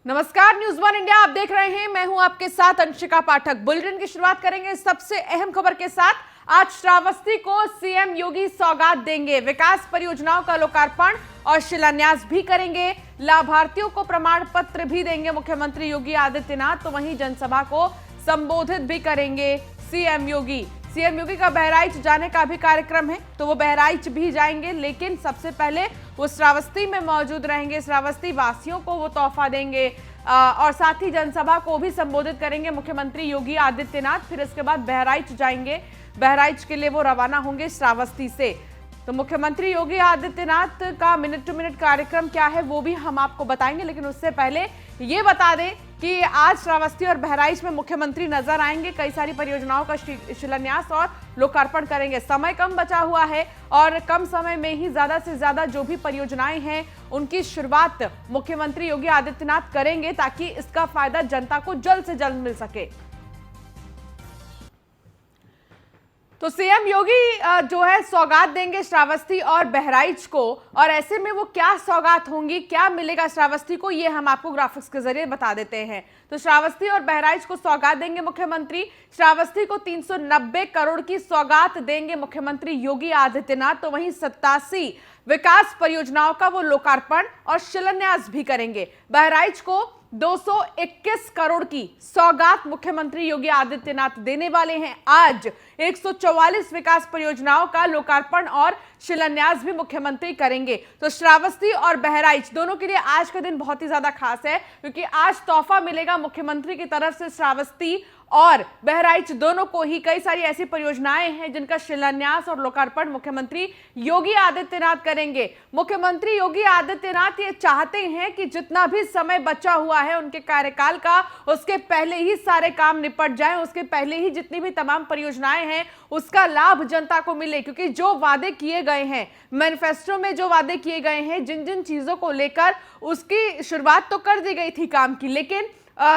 नमस्कार, news one India आप देख रहे हैं। मैं हूं आपके साथ अंशिका पाठक। बुलेटिन की शुरुआत करेंगे सबसे अहम खबर के साथ। आज श्रावस्ती को सीएम योगी सौगात देंगे। विकास परियोजनाओं का लोकार्पण और शिलान्यास भी करेंगे। लाभार्थियों को प्रमाण पत्र भी देंगे मुख्यमंत्री योगी आदित्यनाथ। तो वहीं जनसभा को संबोधित भी करेंगे सीएम योगी। सीएम योगी का बहराइच जाने का भी कार्यक्रम है, तो वो बहराइच भी जाएंगे, लेकिन सबसे पहले वो श्रावस्ती में मौजूद रहेंगे। श्रावस्ती वासियों को वो तोहफा देंगे और साथ ही जनसभा को भी संबोधित करेंगे मुख्यमंत्री योगी आदित्यनाथ। फिर इसके बाद बहराइच जाएंगे। बहराइच के लिए वो रवाना होंगे श्रावस्ती से। तो मुख्यमंत्री योगी आदित्यनाथ का मिनट टू मिनट कार्यक्रम क्या है वो भी हम आपको बताएंगे, लेकिन उससे पहले ये बता दें कि आज श्रावस्ती और बहराइच में मुख्यमंत्री नजर आएंगे। कई सारी परियोजनाओं का शिलान्यास और लोकार्पण करेंगे। समय कम बचा हुआ है और कम समय में ही ज्यादा से ज्यादा जो भी परियोजनाएं हैं उनकी शुरुआत मुख्यमंत्री योगी आदित्यनाथ करेंगे, ताकि इसका फायदा जनता को जल्द से जल्द मिल सके। तो सीएम योगी जो है सौगात देंगे श्रावस्ती और बहराइच को, और ऐसे में वो क्या सौगात होंगी, क्या मिलेगा श्रावस्ती को, ये हम आपको ग्राफिक्स के जरिए बता देते हैं। तो श्रावस्ती और बहराइच को सौगात देंगे मुख्यमंत्री। श्रावस्ती को 390 करोड़ की सौगात देंगे मुख्यमंत्री योगी आदित्यनाथ। तो वहीं 87 विकास परियोजनाओं का वो लोकार्पण और शिलान्यास भी करेंगे। बहराइच को 221 करोड़ की सौगात मुख्यमंत्री योगी आदित्यनाथ देने वाले हैं। आज 144 विकास परियोजनाओं का लोकार्पण और शिलान्यास भी मुख्यमंत्री करेंगे। तो श्रावस्ती और बहराइच दोनों के लिए आज का दिन बहुत ही ज्यादा खास है, क्योंकि आज तोहफा मिलेगा मुख्यमंत्री की तरफ से। श्रावस्ती और बहराइच दोनों को ही कई सारी ऐसी परियोजनाएं हैं जिनका शिलान्यास और लोकार्पण मुख्यमंत्री योगी आदित्यनाथ करेंगे। मुख्यमंत्री योगी आदित्यनाथ ये चाहते हैं कि जितना भी समय बचा हुआ है उनके कार्यकाल का, उसके पहले ही सारे काम निपट जाएं, उसके पहले ही जितनी भी तमाम परियोजनाएं हैं उसका लाभ जनता को मिले। क्योंकि जो वादे किए गए हैं, मैनिफेस्टो में जो वादे किए गए हैं, जिन जिन चीजों को लेकर उसकी शुरुआत तो कर दी गई थी काम की, लेकिन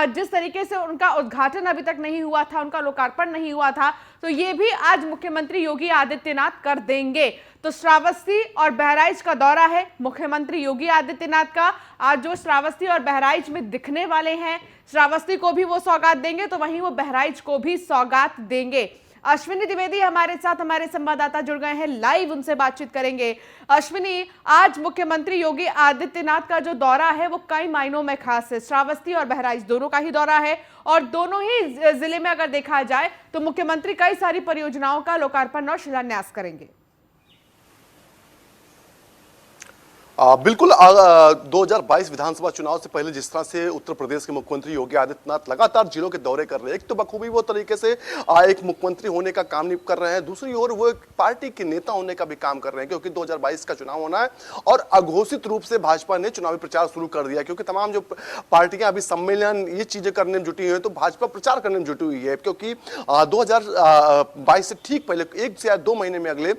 जिस तरीके से उनका उद्घाटन अभी तक नहीं हुआ था, उनका लोकार्पण नहीं हुआ था, तो ये भी आज मुख्यमंत्री योगी आदित्यनाथ कर देंगे। तो श्रावस्ती और बहराइच का दौरा है मुख्यमंत्री योगी आदित्यनाथ का। आज जो श्रावस्ती और बहराइच में दिखने वाले हैं, श्रावस्ती को भी वो सौगात देंगे, तो वहीं वो बहराइच को भी सौगात देंगे। अश्विनी द्विवेदी हमारे साथ, हमारे संवाददाता जुड़ गए हैं, लाइव उनसे बातचीत करेंगे। अश्विनी, आज मुख्यमंत्री योगी आदित्यनाथ का जो दौरा है वो कई मायनों में खास है। श्रावस्ती और बहराइच दोनों का ही दौरा है, और दोनों ही जिले में अगर देखा जाए तो मुख्यमंत्री कई सारी परियोजनाओं का लोकार्पण और शिलान्यास करेंगे। बिल्कुल 2022 विधानसभा चुनाव से पहले जिस तरह से उत्तर प्रदेश के मुख्यमंत्री योगी आदित्यनाथ लगातार जिलों के दौरे कर रहे हैं, एक तो बखूबी वो तरीके से एक मुख्यमंत्री होने का काम नहीं कर रहे हैं, दूसरी ओर वो एक पार्टी के नेता होने का भी काम कर रहे हैं, क्योंकि 2022 का चुनाव होना है और अघोषित रूप से भाजपा ने चुनावी प्रचार शुरू कर दिया। क्योंकि तमाम जो पार्टियां अभी सम्मेलन ये चीजें करने में जुटी हुई है, तो भाजपा प्रचार करने में जुटी हुई है। क्योंकि 2022 से ठीक पहले 1 से 2 महीने में अगले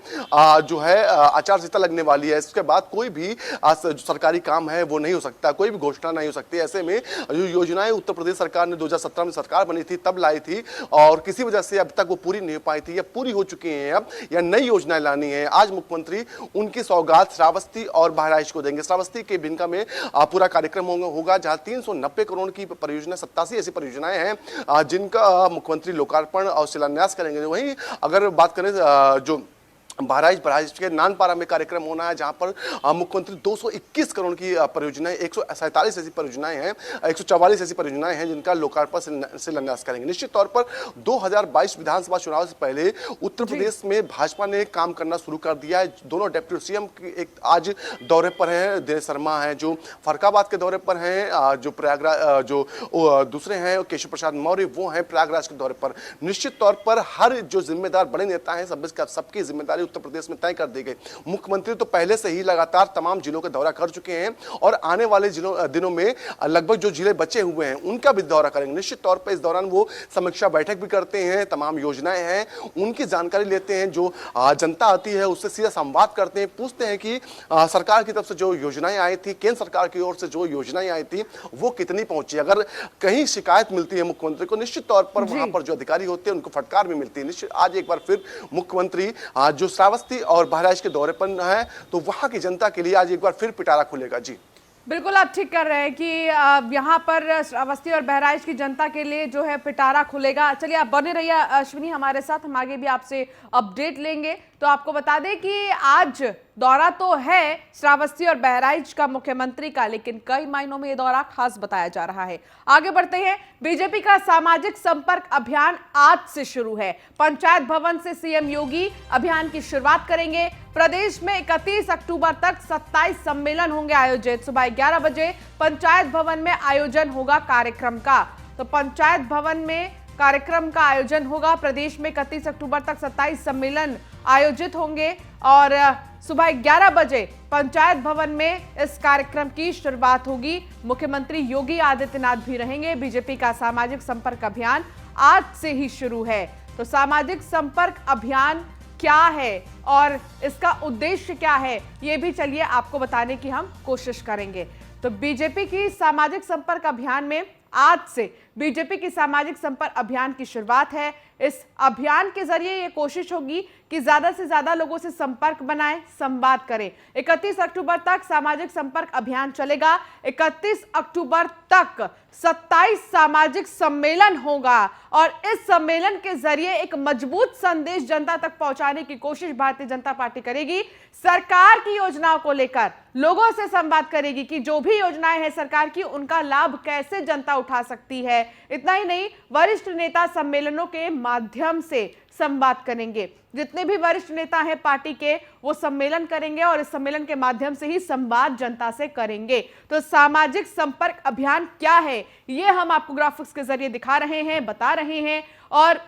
जो है आचार संहिता लगने वाली है। इसके बाद कोई भी जो सरकारी काम है वो नहीं हो सकता, कोई भी घोषणा नहीं हो सकती। ऐसे में जो योजनाएं उत्तर प्रदेश सरकार ने 2017 में सरकार बनी थी तब लाई थी, और किसी वजह से अब तक वो पूरी नहीं हो पाई थी, या पूरी हो चुकी हैं अब, या नई योजनाएं लानी है। आज मुख्यमंत्री उनकी सौगात श्रावस्ती और बहराइच को देंगे। श्रावस्ती के बिनका में पूरा कार्यक्रम होगा, जहां 390 करोड़ की परियोजना, 87 ऐसी परियोजनाएं हैं जिनका मुख्यमंत्री लोकार्पण और शिलान्यास करेंगे। वहीं अगर बात करें जो बहराइच के नानपारा में कार्यक्रम होना है, जहां पर मुख्यमंत्री 221 करोड़ की परियोजनाएं, 147 ऐसी परियोजनाएं हैं, 144 ऐसी परियोजनाएं हैं जिनका लोकार्पण शिलान्यास करेंगे। निश्चित तौर पर 2022 विधानसभा चुनाव से पहले उत्तर प्रदेश में भाजपा ने काम करना शुरू कर दिया है। दोनों डिप्टी सीएम एक आज दौरे पर हैं, दिनेश शर्मा हैं जो फरक्काबाद के दौरे पर हैं, जो प्रयागराज जो दूसरे हैं केशव प्रसाद मौर्य वो हैं प्रयागराज के दौरे पर। निश्चित तौर पर हर जो जिम्मेदार बड़े नेता हैं सबकी जिम्मेदारी उत्तर प्रदेश में तय कर दी गई। मुख्यमंत्री तो पहले से ही लगातार तमाम जिलों के दौरा कर चुके हैं, और आने वाले दिनों में लगभग जो जिले बचे हुए हैं उनका भी दौरा करेंगे। निश्चित तौर पर इस दौरान वो समीक्षा बैठक भी करते हैं, तमाम योजनाएं हैं उनकी जानकारी लेते हैं, जो जनता आती है उससे सीधा संवाद करते हैं, पूछते हैं कि सरकार की तरफ से जो योजनाएं आई थी, केंद्र सरकार की ओर से जो योजनाएं आई थी वो कितनी पहुंची। अगर कहीं शिकायत मिलती है मुख्यमंत्री को, निश्चित तौर पर वहां पर जो अधिकारी होते हैं उनको फटकार भी मिलती है। निश्चित आज एक बार फिर मुख्यमंत्री जो श्रावस्ती और बहराइच के दौरे पर है, तो वहां की जनता के लिए आज एक बार फिर पिटारा खुलेगा। जी बिल्कुल आप ठीक कर रहे हैं कि यहाँ पर श्रावस्ती और बहराइच की जनता के लिए जो है पिटारा खुलेगा। चलिए आप बने रहिए अश्विनी हमारे साथ, हम आगे भी आपसे अपडेट लेंगे। तो आपको बता दें कि आज दौरा तो है श्रावस्ती और बहराइच का मुख्यमंत्री का, लेकिन कई मायनों में ये दौरा खास बताया जा रहा है। आगे बढ़ते हैं। बीजेपी का सामाजिक संपर्क अभियान आज से शुरू है। पंचायत भवन से सीएम योगी अभियान की शुरुआत करेंगे। प्रदेश में 31 अक्टूबर तक 27 सम्मेलन होंगे आयोजित। सुबह 11 बजे पंचायत भवन में आयोजन होगा कार्यक्रम का। तो पंचायत भवन में कार्यक्रम का आयोजन होगा। प्रदेश में 31 अक्टूबर तक 27 सम्मेलन आयोजित होंगे और सुबह 11 बजे पंचायत भवन में इस कार्यक्रम की शुरुआत होगी। मुख्यमंत्री योगी आदित्यनाथ भी रहेंगे। बीजेपी का सामाजिक संपर्क अभियान आज से ही शुरू है। तो सामाजिक संपर्क अभियान क्या है और इसका उद्देश्य क्या है, ये भी चलिए आपको बताने की हम कोशिश करेंगे। तो बीजेपी की सामाजिक संपर्क अभियान में आज से बीजेपी की सामाजिक संपर्क अभियान की शुरुआत है। इस अभियान के जरिए ये कोशिश होगी कि ज्यादा से ज्यादा लोगों से संपर्क बनाएं, संवाद करें। 31 अक्टूबर तक सामाजिक संपर्क अभियान चलेगा। 31 अक्टूबर तक 27 सामाजिक सम्मेलन होगा और इस सम्मेलन के जरिए एक मजबूत संदेश जनता तक पहुंचाने की कोशिश भारतीय जनता पार्टी करेगी। सरकार की योजनाओं को लेकर लोगों से संवाद करेगी कि जो भी योजनाएं हैं सरकार की, उनका लाभ कैसे जनता उठा सकती है। इतना ही नहीं, वरिष्ठ नेता सम्मेलनों के माध्यम से संवाद करेंगे। जितने भी वरिष्ठ नेता हैं पार्टी के, वो सम्मेलन करेंगे और इस सम्मेलन के माध्यम से ही संवाद जनता से करेंगे। तो सामाजिक संपर्क अभियान क्या है, ये हम आपको ग्राफिक्स के जरिए दिखा रहे हैं, बता रहे हैं। और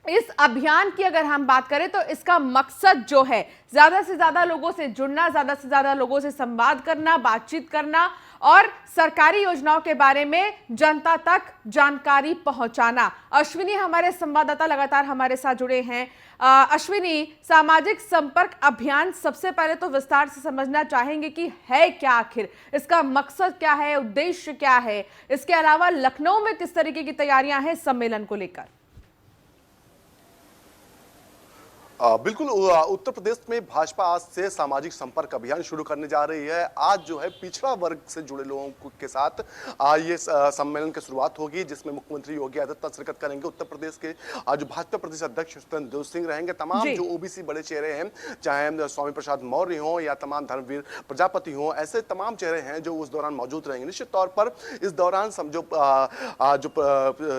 इस अभियान की अगर हम बात करें तो इसका मकसद जो है ज्यादा से ज्यादा लोगों से जुड़ना, ज्यादा से ज्यादा लोगों से संवाद करना, बातचीत करना और सरकारी योजनाओं के बारे में जनता तक जानकारी पहुंचाना। अश्विनी हमारे संवाददाता लगातार हमारे साथ जुड़े हैं। अश्विनी, सामाजिक संपर्क अभियान सबसे पहले तो विस्तार से समझना चाहेंगे कि है क्या, आखिर इसका मकसद क्या है, उद्देश्य क्या है। इसके अलावा लखनऊ में किस तरीके की तैयारियां हैं सम्मेलन को लेकर? बिल्कुल, उत्तर प्रदेश में भाजपा आज से सामाजिक संपर्क अभियान शुरू करने जा रही है। आज जो है पिछड़ा वर्ग से जुड़े लोगों के साथ ये सम्मेलन की शुरुआत होगी, जिसमें मुख्यमंत्री योगी आदित्यनाथ शिरकत करेंगे। उत्तर प्रदेश के जो भाजपा प्रदेश अध्यक्ष देव सिंह रहेंगे। तमाम जो ओबीसी बड़े चेहरे हैं, चाहे स्वामी प्रसाद मौर्य हो या तमाम धर्मवीर प्रजापति हो, ऐसे तमाम चेहरे हैं जो उस दौरान मौजूद रहेंगे। निश्चित तौर पर इस दौरान जो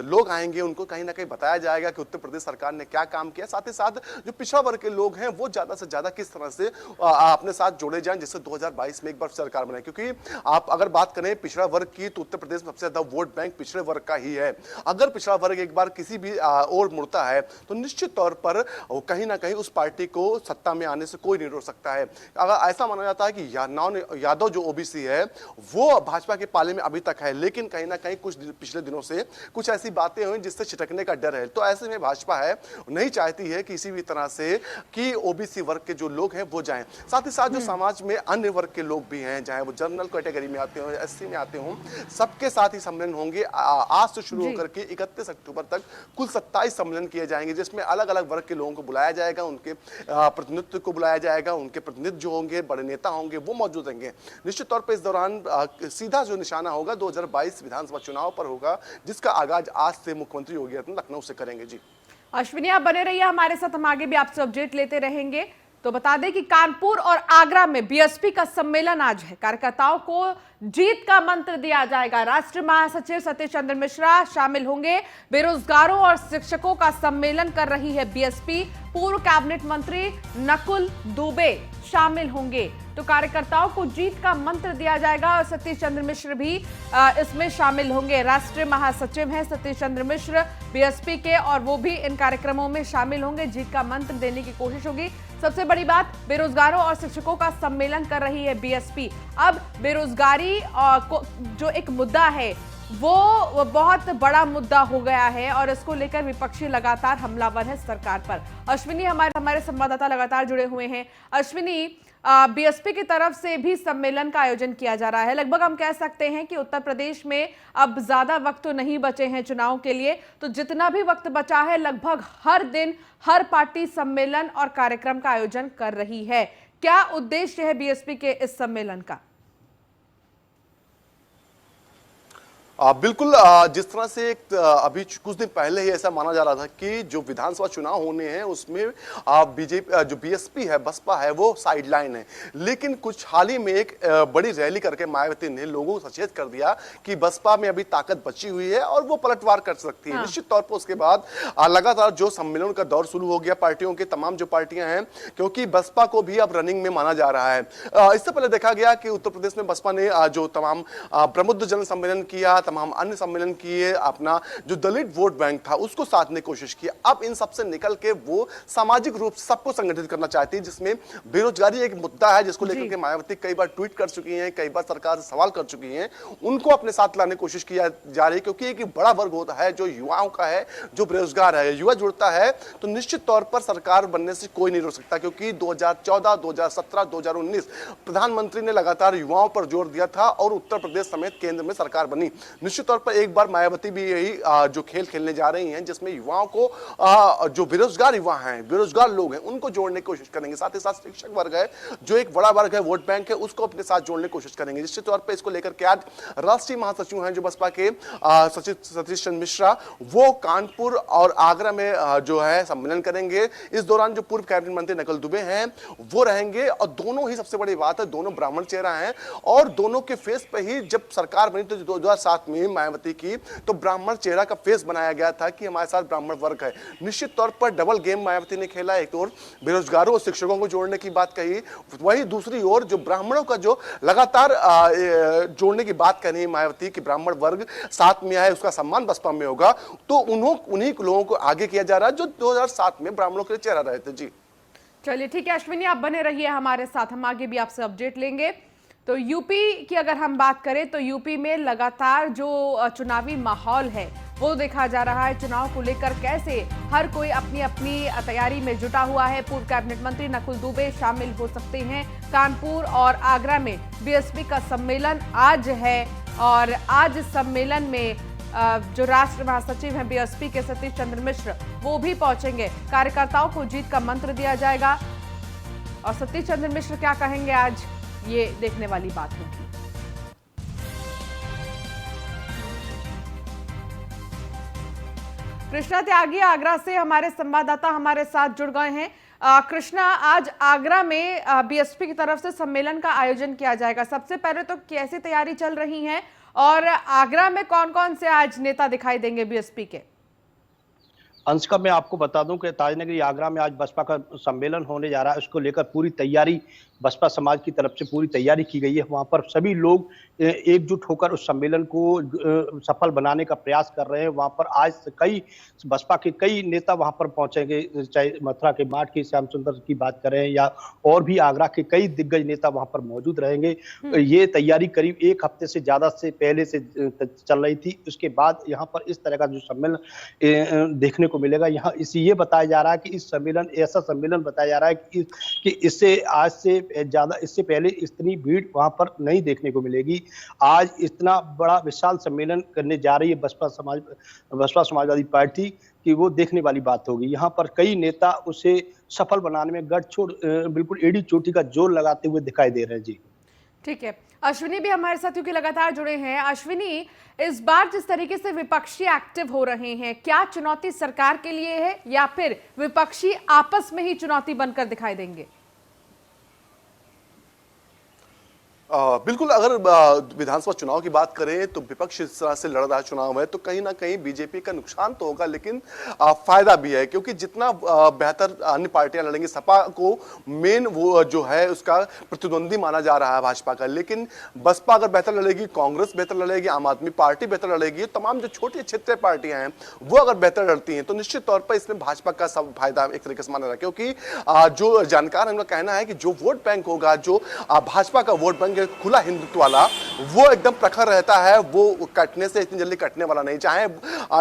लोग आएंगे उनको कहीं ना कहीं बताया जाएगा कि उत्तर प्रदेश सरकार ने क्या काम किया। साथ ही साथ जो पिछड़ा वर्ग के लोग हैं वो ज्यादा से ज्यादा किस तरह से अपने साथ जोड़े जाएं, जिससे 2022 में एक बार सरकार बने। क्योंकि आप अगर बात करें पिछड़ा वर्ग की, तो उत्तर प्रदेश में सबसे ज्यादा वोट बैंक पिछड़े वर्ग का ही है। अगर पिछड़ा वर्ग एक बार किसी भी ओर मुड़ता है तो निश्चित तौर पर कहीं ना कहीं उस पार्टी को सत्ता में आने से कोई नहीं रोक सकता है। अगर ऐसा माना जाता है कि यादव जो ओबीसी है वो भाजपा के पाले में अभी तक है, लेकिन कहीं ना कहीं कुछ पिछले दिनों से कुछ ऐसी बातें हुई जिससे छिटकने का डर है। तो ऐसे में भाजपा है नहीं चाहती है किसी भी तरह से कि ओबीसी वर्ग के जो लोग हैं वो जाएं। साथ ही साथ जो समाज में अन्य वर्ग के लोग भी हैं, चाहे वो जनरल कैटेगरी में आते हो, एससी में आते हो, सबके साथ ही सम्मेलन होंगे। आज से शुरू होकर के 31 अक्टूबर तक कुल 27 सम्मेलन किए जाएंगे, जिसमें अलग अलग वर्ग के लोगों को बुलाया जाएगा, उनके प्रतिनिधित्व को बुलाया जाएगा, उनके प्रतिनिधि जो होंगे, बड़े नेता होंगे, वो मौजूद रहेंगे। निश्चित तौर पर इस दौरान सीधा जो निशाना होगा 2022 विधानसभा चुनाव पर होगा, जिसका आगाज आज से मुख्यमंत्री योगी आदित्यनाथ लखनऊ से करेंगे। जी अश्विनी, आप बने रहिए हमारे साथ, हम आगे भी आपसे अपडेट लेते रहेंगे। तो बता दें कि कानपुर और आगरा में बीएसपी का सम्मेलन आज है। कार्यकर्ताओं को जीत का मंत्र दिया जाएगा। राष्ट्रीय महासचिव सतीश चंद्र मिश्रा शामिल होंगे। बेरोजगारों और शिक्षकों का सम्मेलन कर रही है बीएसपी। पूर्व कैबिनेट मंत्री नकुल दुबे शामिल होंगे। तो कार्यकर्ताओं को जीत का मंत्र दिया जाएगा और सतीश चंद्र मिश्र भी इसमें शामिल होंगे। राष्ट्रीय महासचिव हैं सतीश चंद्र मिश्र बीएसपी के, और वो भी इन कार्यक्रमों में शामिल होंगे। जीत का मंत्र देने की कोशिश होगी। सबसे बड़ी बात, बेरोजगारों और शिक्षकों का सम्मेलन कर रही है बीएसपी। अब बेरोजगारी जो एक मुद्दा है वो बहुत बड़ा मुद्दा हो गया है और इसको लेकर विपक्षी लगातार हमलावर है सरकार पर। अश्विनी, हमारे संवाददाता लगातार जुड़े हुए हैं। अश्विनी, बीएसपी की तरफ से भी सम्मेलन का आयोजन किया जा रहा है। लगभग हम कह सकते हैं कि उत्तर प्रदेश में अब ज्यादा वक्त तो नहीं बचे हैं चुनाव के लिए, तो जितना भी वक्त बचा है लगभग हर दिन हर पार्टी सम्मेलन और कार्यक्रम का आयोजन कर रही है। क्या उद्देश्य है बीएसपी के इस सम्मेलन का? बिल्कुल जिस तरह से अभी कुछ दिन पहले ही ऐसा माना जा रहा था कि जो विधानसभा चुनाव होने हैं उसमें बीजेपी जो बीएसपी है बसपा है वो साइडलाइन है, लेकिन कुछ हाल ही में एक बड़ी रैली करके मायावती ने लोगों को सचेत कर दिया कि बसपा में अभी ताकत बची हुई है और वो पलटवार कर सकती है। निश्चित तौर पर उसके बाद लगातार जो सम्मेलन का दौर शुरू हो गया पार्टियों के, तमाम जो पार्टियां हैं, क्योंकि बसपा को भी अब रनिंग में माना जा रहा है। इससे पहले देखा गया कि उत्तर प्रदेश में बसपा ने जो तमाम प्रबुद्ध जन सम्मेलन किया, तमाम अन्य सम्मेलन किए, अपना जो दलित वोट बैंक था उसको साधने की कोशिश की। अब इन सबसे निकल के वो सामाजिक रूप से सबको संगठित करना चाहती है, जिसमें बेरोजगारी एक मुद्दा है जिसको लेकर के मायावती कई बार ट्वीट कर चुकी हैं, कई बार सरकार से सवाल कर चुकी हैं, उनको अपने साथ लाने की कोशिश की जा रही है। क्योंकि एक बड़ा वर्ग होता है जो युवाओं का है, जो बेरोजगार है, युवा जुड़ता है तो निश्चित तौर पर सरकार बनने से कोई नहीं रोक सकता। क्योंकि 2014, 2017, 2019 प्रधानमंत्री ने लगातार युवाओं पर जोर दिया था और उत्तर प्रदेश समेत केंद्र में सरकार बनी। निश्चित तौर पर एक बार मायावती भी यही जो खेल खेलने जा रही हैं, जिसमें युवाओं को जो बेरोजगार युवा हैं, बेरोजगार लोग हैं, उनको जोड़ने की कोशिश करेंगे। साथ ही साथ शिक्षक वर्ग है जो एक बड़ा वर्ग है, वोट बैंक है, उसको अपने साथ जोड़ने की कोशिश करेंगे। निश्चित तौर पर इसको लेकर के आज राष्ट्रीय महासचिव हैं जो बसपा के सचिव सतीश चंद्र मिश्रा, वो कानपुर और आगरा में जो है सम्मेलन करेंगे। इस दौरान जो पूर्व कैबिनेट मंत्री नकुल दुबे हैं वो रहेंगे और दोनों ही, सबसे बड़ी बात है, दोनों ब्राह्मण चेहरा हैं और दोनों के फेस पे ही जब सरकार बनी तो 2007 में मायावती की तो ब्राह्मण चेहरा का फेस बनाया गया था कि हमारे साथ ब्राह्मण वर्ग है। निश्चित तौर पर डबल गेम मायावती ने खेला। एक ओर बेरोजगारों और शिक्षकों को जोड़ने की बात कही, वही दूसरी ओर जो ब्राह्मणों का जो लगातार जोड़ने की बात कर रही है मायावती कि ब्राह्मण वर्ग साथ में आए, उसका सम्मान बसपा में होगा, तो उन्हीं लोगों को आगे किया जा रहा है जो 2007 में ब्राह्मणों के लिए चेहरा रहे थे। जी चलिए ठीक है अश्विनी, आप बने रहिए हमारे साथ, हम आगे भी आपसे अपडेट लेंगे। तो यूपी की अगर हम बात करें तो यूपी में लगातार जो चुनावी माहौल है वो देखा जा रहा है। चुनाव को लेकर कैसे हर कोई अपनी अपनी तैयारी में जुटा हुआ है। पूर्व कैबिनेट मंत्री नकुल दुबे शामिल हो सकते हैं। कानपुर और आगरा में बीएसपी का सम्मेलन आज है और आज इस सम्मेलन में जो राष्ट्रीय महासचिव हैं बीएसपी के सतीश चंद्र मिश्र वो भी पहुंचेंगे। कार्यकर्ताओं को जीत का मंत्र दिया जाएगा और सतीश चंद्र मिश्र क्या कहेंगे आज, ये देखने वाली बात होगी। कृष्णा त्यागी आगरा से हमारे संवाददाता हमारे साथ जुड़ गए हैं। कृष्णा, आज आगरा में बीएसपी की तरफ से सम्मेलन का आयोजन किया जाएगा। सबसे पहले तो कैसी तैयारी चल रही है और आगरा में कौन कौन से आज नेता दिखाई देंगे बीएसपी के? अंश का मैं आपको बता दूं कि ताजनगरी आगरा में आज बसपा का सम्मेलन होने जा रहा है। उसको लेकर पूरी तैयारी बसपा समाज की तरफ से पूरी तैयारी की गई है। वहां पर सभी लोग एकजुट होकर उस सम्मेलन को सफल बनाने का प्रयास कर रहे हैं। वहां पर आज कई बसपा के कई नेता वहां पर पहुंचेंगे, चाहे मथुरा के माठ की श्याम सुंदर की बात करें या और भी आगरा के कई दिग्गज नेता वहां पर मौजूद रहेंगे। ये तैयारी करीब एक हफ्ते से ज्यादा से पहले से चल रही थी। उसके बाद यहाँ पर इस तरह का जो सम्मेलन देखने को मिलेगा। यहाँ ये बताया जा रहा है कि इस सम्मेलन ऐसा सम्मेलन बताया जा रहा है कि इससे आज से ज्यादा इससे पहले इतनी भीड़ वहां पर नहीं देखने को मिलेगी। आज इतना बड़ा विशाल सम्मेलन करने जा रही है बसपा समाजवादी पार्टी कि वो देखने वाली बात होगी। यहाँ पर कई नेता उसे सफल बनाने में गठछोड़ बिल्कुल एड़ी चोटी का जोर लगाते हुए दिखाई दे रहे हैं। जी ठीक है, अश्विनी भी हमारे साथ क्योंकि लगातार जुड़े हैं। अश्विनी, इस बार जिस तरीके से विपक्षी एक्टिव हो रहे हैं, क्या चुनौती सरकार के लिए है या फिर विपक्षी आपस में ही चुनौती बनकर दिखाई देंगे? बिल्कुल, अगर विधानसभा चुनाव की बात करें तो विपक्ष इस तरह से लड़ रहा है चुनाव है तो कहीं ना कहीं बीजेपी का नुकसान तो होगा, लेकिन फायदा भी है। क्योंकि जितना बेहतर अन्य पार्टियां लड़ेंगी, सपा को मेन वो जो है उसका प्रतिद्वंदी माना जा रहा है भाजपा का, लेकिन बसपा अगर बेहतर लड़ेगी, कांग्रेस बेहतर लड़ेगी, आम आदमी पार्टी बेहतर लड़ेगी, तमाम जो छोटी क्षेत्रीय पार्टियां हैं वो अगर बेहतर लड़ती हैं तो निश्चित तौर पर इसमें भाजपा का सब फायदा एक तरीके से माना जा रहा है। क्योंकि जो जानकार उनका कहना है कि जो वोट बैंक होगा, जो भाजपा का वोट बैंक खुला हिंदुत्व वाला, वो एकदम प्रखर रहता है, वो कटने से इतनी जल्दी कटने वाला नहीं। चाहे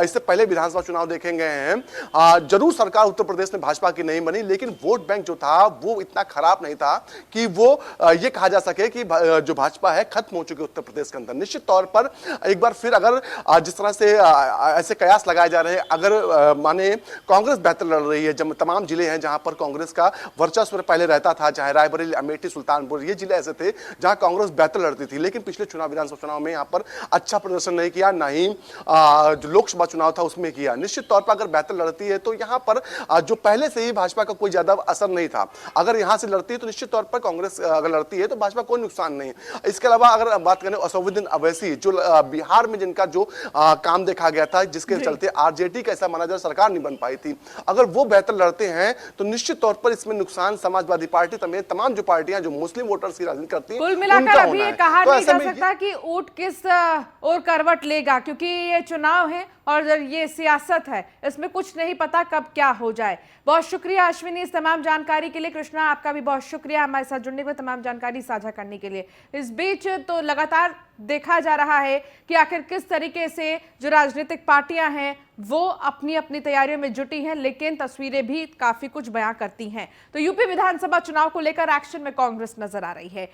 इससे पहले विधानसभा चुनाव देखे गए हैं, जरूर सरकार उत्तर प्रदेश में भाजपा की नहीं बनी, लेकिन वोट बैंक जो था वो इतना खराब नहीं था कि वो ये कहा जा सके कि जो भाजपा है खत्म हो चुकी उत्तर प्रदेश के अंदर। निश्चित तौर पर एक बार फिर अगर जिस तरह से ऐसे कयास लगाए जा रहे हैं, अगर माने कांग्रेस बेहतर लड़ रही है, जब तमाम जिले हैं जहां पर कांग्रेस का वर्चस्व पहले रहता था, चाहे रायबरेली, अमेठी, सुल्तानपुर, ये जिले ऐसे थे जहां कांग्रेस बेहतर लड़ती थी, लेकिन पिछले चुनाव विधानसभा चुनाव में यहाँ पर अच्छा प्रदर्शन नहीं किया, ना ही जो लोकसभा चुनाव था उसमें किया। निश्चित तौर पर अगर बेहतर लड़ती है तो यहाँ पर जो पहले से ही भाजपा का कोई ज्यादा असर नहीं था, अगर यहाँ से लड़ती है तो निश्चित तौर पर कांग्रेस अगर लड़ती है तो भाजपा कोई नुकसान नहीं। इसके अलावा अगर बात करें असदुद्दीन अवैसी, जो बिहार में जिनका जो काम देखा गया था, जिसके चलते आरजेडी का ऐसा माना जाए सरकार नहीं बन पाई थी, अगर वो बेहतर लड़ते हैं तो निश्चित तौर पर इसमें नुकसान समाजवादी पार्टी समेत तमाम जो पार्टियां जो मुस्लिम वोटर्स की राजनीति करती हैं, कुल मिलाकर अभी ये कहा तो नहीं ऐसे जा में सकता कि ऊंट किस और करवट लेगा, क्योंकि ये चुनाव है और ये सियासत है, इसमें कुछ नहीं पता कब क्या हो जाए। बहुत शुक्रिया अश्विनी इस तमाम जानकारी के लिए। कृष्णा आपका भी बहुत शुक्रिया हमारे साथ जुड़ने के लिए, तमाम जानकारी साझा करने के लिए। इस बीच तो लगातार देखा जा रहा है कि आखिर किस तरीके से जो राजनीतिक पार्टियां हैं वो अपनी अपनी तैयारियों में जुटी हैं, लेकिन तस्वीरें भी काफी कुछ बयां करती हैं। तो यूपी विधानसभा चुनाव को लेकर एक्शन में कांग्रेस नजर आ रही है।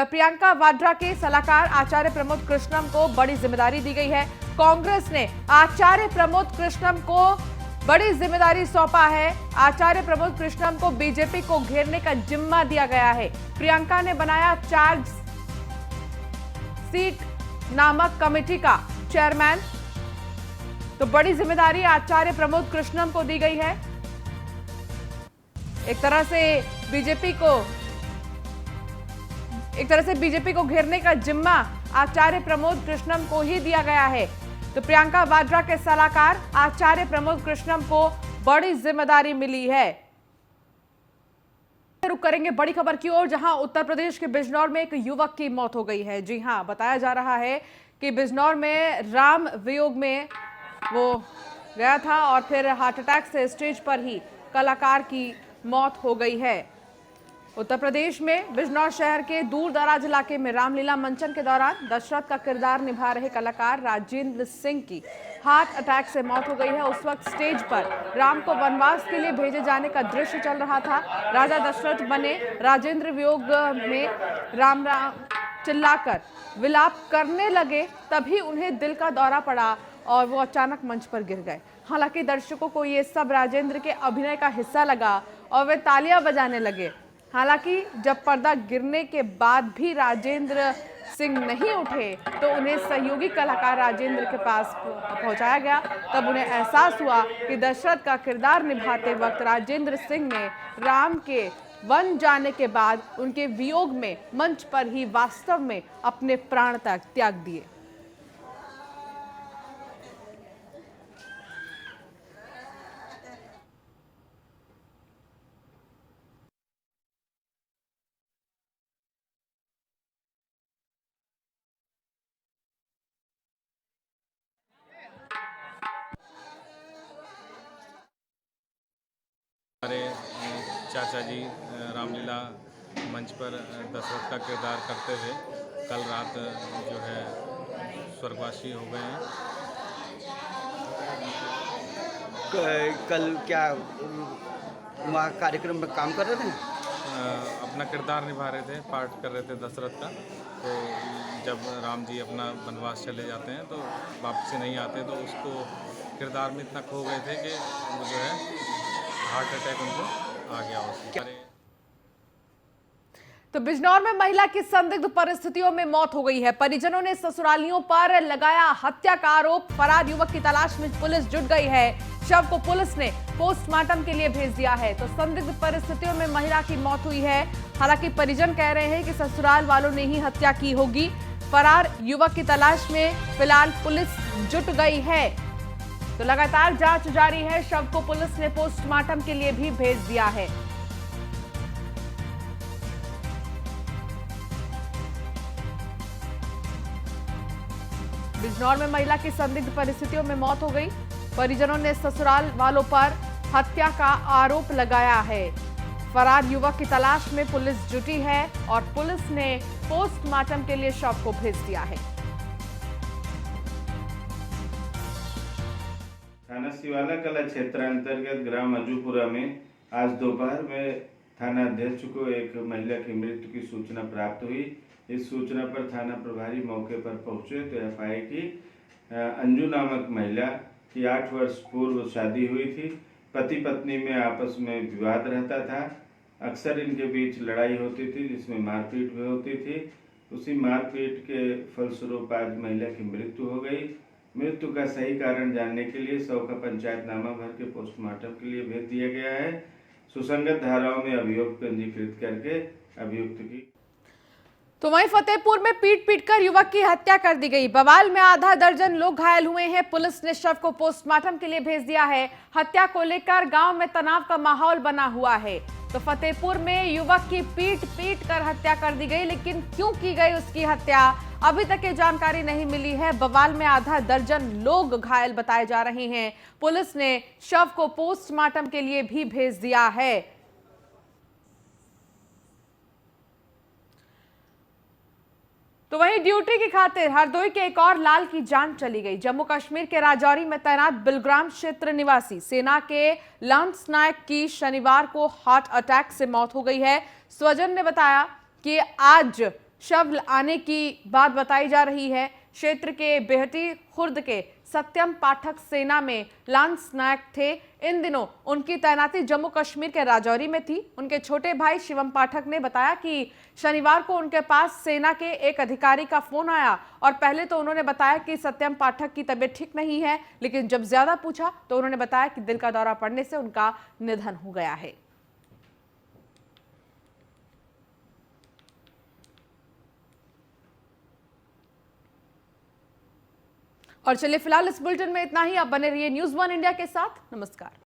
प्रियंका वाड्रा के सलाहकार आचार्य प्रमोद कृष्णम को बड़ी जिम्मेदारी दी गई है। कांग्रेस ने आचार्य प्रमोद कृष्णम को बड़ी जिम्मेदारी सौंपा है। आचार्य प्रमोद कृष्णम को बीजेपी को घेरने का जिम्मा दिया गया है। प्रियंका ने बनाया चार्ज सीट नामक कमेटी का चेयरमैन। तो बड़ी जिम्मेदारी आचार्य प्रमोद कृष्णम को दी गई है। एक तरह से बीजेपी को घेरने का जिम्मा आचार्य प्रमोद कृष्णम को ही दिया गया है। तो प्रियंका वाड्रा के सलाहकार आचार्य प्रमोद कृष्णम को बड़ी जिम्मेदारी मिली है। रुक करेंगे बड़ी खबर की ओर, जहां उत्तर प्रदेश के बिजनौर में एक युवक की मौत हो गई है। जी हां, बताया जा रहा है कि बिजनौर में राम वियोग में वो गया था और फिर हार्ट अटैक से स्टेज पर ही कलाकार की मौत हो गई है। उत्तर प्रदेश में बिजनौर शहर के दूर दराज इलाके में रामलीला मंचन के दौरान दशरथ का किरदार निभा रहे कलाकार राजेंद्र सिंह की हार्ट अटैक से मौत हो गई है। उस वक्त स्टेज पर राम को वनवास के लिए भेजे जाने का दृश्य चल रहा था। राजा दशरथ बने राजेंद्र वियोग में राम राम चिल्लाकर विलाप करने लगे, तभी उन्हें दिल का दौरा पड़ा और वो अचानक मंच पर गिर गए। हालांकि दर्शकों को ये सब राजेंद्र के अभिनय का हिस्सा लगा और वे तालियां बजाने लगे। हालांकि जब पर्दा गिरने के बाद भी राजेंद्र सिंह नहीं उठे तो उन्हें सहयोगी कलाकार राजेंद्र के पास पहुंचाया गया। तब उन्हें एहसास हुआ कि दशरथ का किरदार निभाते वक्त राजेंद्र सिंह ने राम के वन जाने के बाद उनके वियोग में मंच पर ही वास्तव में अपने प्राण त्याग दिए। हमारे चाचा जी रामलीला मंच पर दशरथ का किरदार करते थे। कल रात जो है स्वर्गवासी हो गए हैं। कल क्या वहाँ कार्यक्रम में काम कर रहे थे? अपना किरदार निभा रहे थे, पार्ट कर रहे थे दशरथ का। तो जब राम जी अपना वनवास चले जाते हैं तो वापसी नहीं आते, तो उसको किरदार में इतना खो गए थे कि वो जो है हार्ट अटैक उनको आ गया। तो बिजनौर में महिला की संदिग्ध परिस्थितियों में मौत हो गई है। परिजनों ने ससुरालियों पर लगाया हत्या का आरोप। फरार युवक की तलाश में पुलिस जुट गई है। शव को पुलिस ने पोस्टमार्टम के लिए भेज दिया है। तो संदिग्ध परिस्थितियों में महिला की मौत हुई है। हालांकि परिजन कह रहे हैं कि ससुराल वालों ने ही हत्या की होगी। फरार युवक की तलाश में फिलहाल पुलिस जुट गई है। तो लगातार जांच जारी है। शव को पुलिस ने पोस्टमार्टम के लिए भी भेज दिया है। बिजनौर में महिला की संदिग्ध परिस्थितियों में मौत हो गई। परिजनों ने ससुराल वालों पर हत्या का आरोप लगाया है। फरार युवक की तलाश में पुलिस जुटी है और पुलिस ने पोस्टमार्टम के लिए शव को भेज दिया है। थाना सिवाना कला क्षेत्र अंतर्गत ग्राम अजूपुरा में आज दोपहर में थाना अध्यक्ष को एक महिला की मृत्यु की सूचना प्राप्त हुई। इस सूचना पर थाना प्रभारी मौके पर पहुंचे तो यह पाए कि अंजू नामक महिला की 8 वर्ष पूर्व शादी हुई थी। पति पत्नी में आपस में विवाद रहता था। अक्सर इनके बीच लड़ाई होती थी, जिसमें मारपीट भी होती थी। उसी मारपीट के फलस्वरूप आज महिला की मृत्यु हो गई। मृत्यु का सही कारण जानने के लिए शव का पंचायतनामा भर के पोस्टमार्टम के लिए भेज दिया गया है। सुसंगत धाराओं में अभियोग पंजीकृत करके अभियुक्त की। तो वहीं फतेहपुर में पीट पीटकर युवक की हत्या कर दी गई। बवाल में आधा दर्जन लोग घायल हुए हैं। पुलिस ने शव को पोस्टमार्टम के लिए भेज दिया है। हत्या को लेकर गांव में तनाव का माहौल बना हुआ है। तो फतेहपुर में युवक की पीट पीट कर हत्या कर दी गई, लेकिन क्यों की गई उसकी हत्या अभी तक ये जानकारी नहीं मिली है। बवाल में आधा दर्जन लोग घायल बताए जा रहे हैं। पुलिस ने शव को पोस्टमार्टम के लिए भी भेज दिया है। तो वहीं ड्यूटी की खातिर हरदोई के एक और लाल की जान चली गई। जम्मू कश्मीर के राजौरी में तैनात बिलग्राम क्षेत्र निवासी सेना के लांस नायक की शनिवार को हार्ट अटैक से मौत हो गई है। स्वजन ने बताया कि आज शव आने की बात बताई जा रही है। क्षेत्र के बेहटी खुर्द के सत्यम पाठक सेना में लांस नायक थे। इन दिनों उनकी तैनाती जम्मू कश्मीर के राजौरी में थी। उनके छोटे भाई शिवम पाठक ने बताया कि शनिवार को उनके पास सेना के एक अधिकारी का फोन आया और पहले तो उन्होंने बताया कि सत्यम पाठक की तबीयत ठीक नहीं है, लेकिन जब ज्यादा पूछा तो उन्होंने बताया कि दिल का दौरा पड़ने से उनका निधन हो गया है। और चलिए फिलहाल इस बुलेटिन में इतना ही। आप बने रहिए न्यूज़ 1 इंडिया के साथ। नमस्कार।